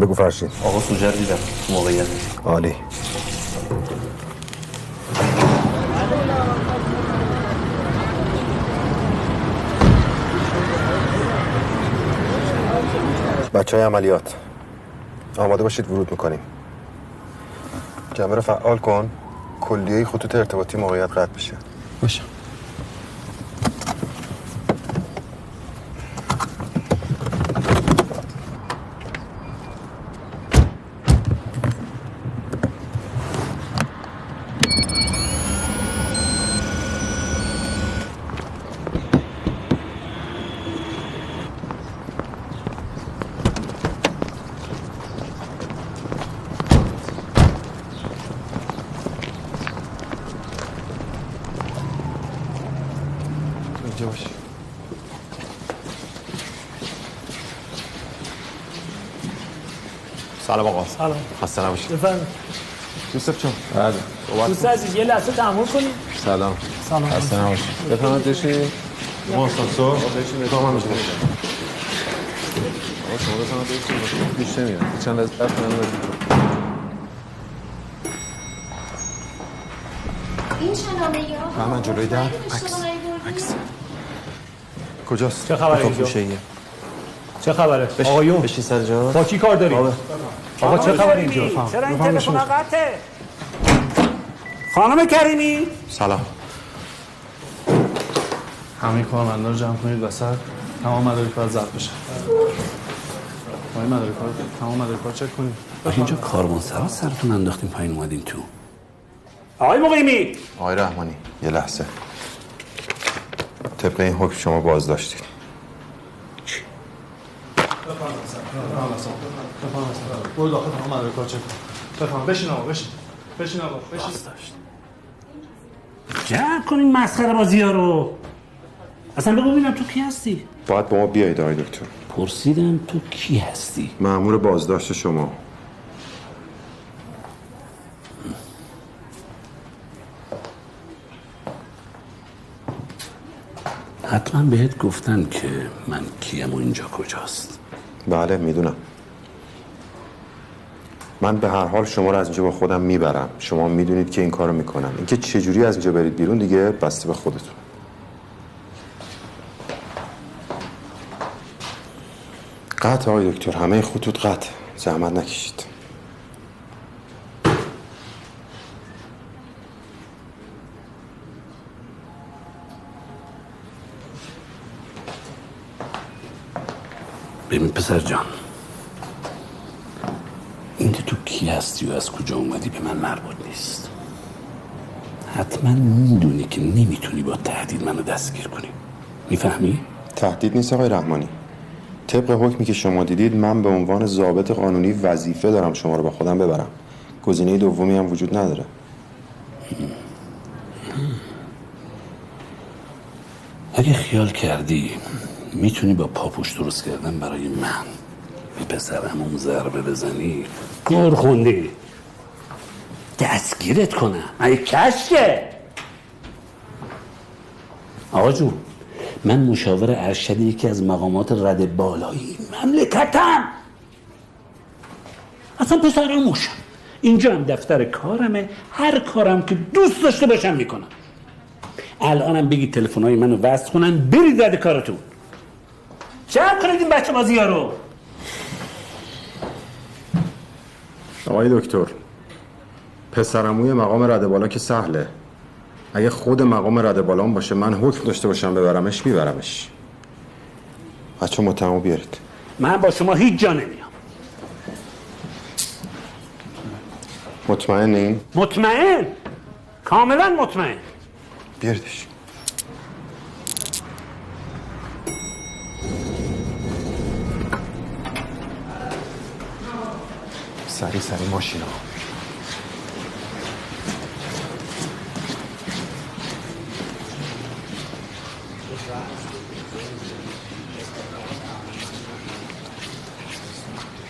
بگو فرشید. آقا سوجر دیدم موقعیت. عالی. بچه های عملیات آماده باشید، ورود میکنیم. جمعه رو فعال کن، کلیه خطوط ارتباطی موقعیت قطع بشه. باشه. سلام آقا. سلام. خسته نباشید. بفرمایید. یوسف جان. بله. دوست عزیز یه لحظه تحمل کنید. سلام. سلام. خسته نباشید. بفرمایید بشین. ما سانسور. بشین. تو هم میشه. آقا شما بفرمایید بشین. پیش نمیاد. چند از طرف من این شنامه ها من جلوی در عکس کجاست؟ چه خبره اینجا؟ چه خبره؟ آقایون بشین سر جا. با کی کار داری؟ آقا چه خبره اینجا؟ چرا این تلفن قطعه؟ خانم کریمی؟ سلام. همه کارمندان رو جمع کنید وسط. تمام مدارک‌ها ضبط بشه. تمام مدارک‌ها چک کنید. اینجا کاروانسرا سرتون انداختیم پایین اومدین تو. آقای مقیمی. آقای رحمانی یه لحظه. طبق این حکم شما بازداشتید. برو داخل تمام مدارک‌ها چک کن. بفهم. بشین آقا بشین. بشین آقا بشین. جمع کنین مسخره بازی‌ها رو. اصلا بگو ببینم تو کی هستی؟ باید با ما بیایید آقای دکتر. پرسیدم تو کی هستی؟ مأمور بازداشت شما. حتما بهت گفتن که من کیم و اینجا کجاست. بله میدونم. من به هر حال شما رو از اینجا با خودم میبرم. شما میدونید که این کارو میکنم. اینکه چجوری از اینجا برید بیرون دیگه بسته به خودتون. قطع آقای دکتر، همه خطوط قطع. زحمت نکشید. ببین پسر جان، اینکه تو کی هستی و از کجا اومدی به من مربوط نیست. حتما میدونی که نمیتونی با تهدید منو دستگیر کنی. میفهمی؟ تهدید نیست آقای رحمانی. طبق حکمی که شما دیدید من به عنوان ضابط قانونی وظیفه دارم شما رو با خودم ببرم. گزینه دومی هم وجود نداره. اگه خیال کردی میتونی با پاپوش درست کردن برای من به پسرم اون ضربه بزنی، کار خوندی دستگیرت کنم. اگه کشکه آقا جون، من مشاور ارشد یکی از مقامات رد بالایی مملکتم. اصلا پسرموشم. اینجا هم دفتر کارمه. هر کارم که دوست داشته باشم میکنم. الانم بگید تلفن‌های منو وصل کنن برید رد کارتون. جمع کنید این بچه بازی ها رو. آقای دکتر، پسرعموی مقام رد بالا که سهله. اگه خود مقام رد بالام باشه من حکم داشته باشم ببرمش میبرمش. بچه متهمو بیارید. من با شما هیچ جا نمیام. مطمئنین؟ مطمئن، کاملا مطمئن. بیاریدش. سری ماشینا.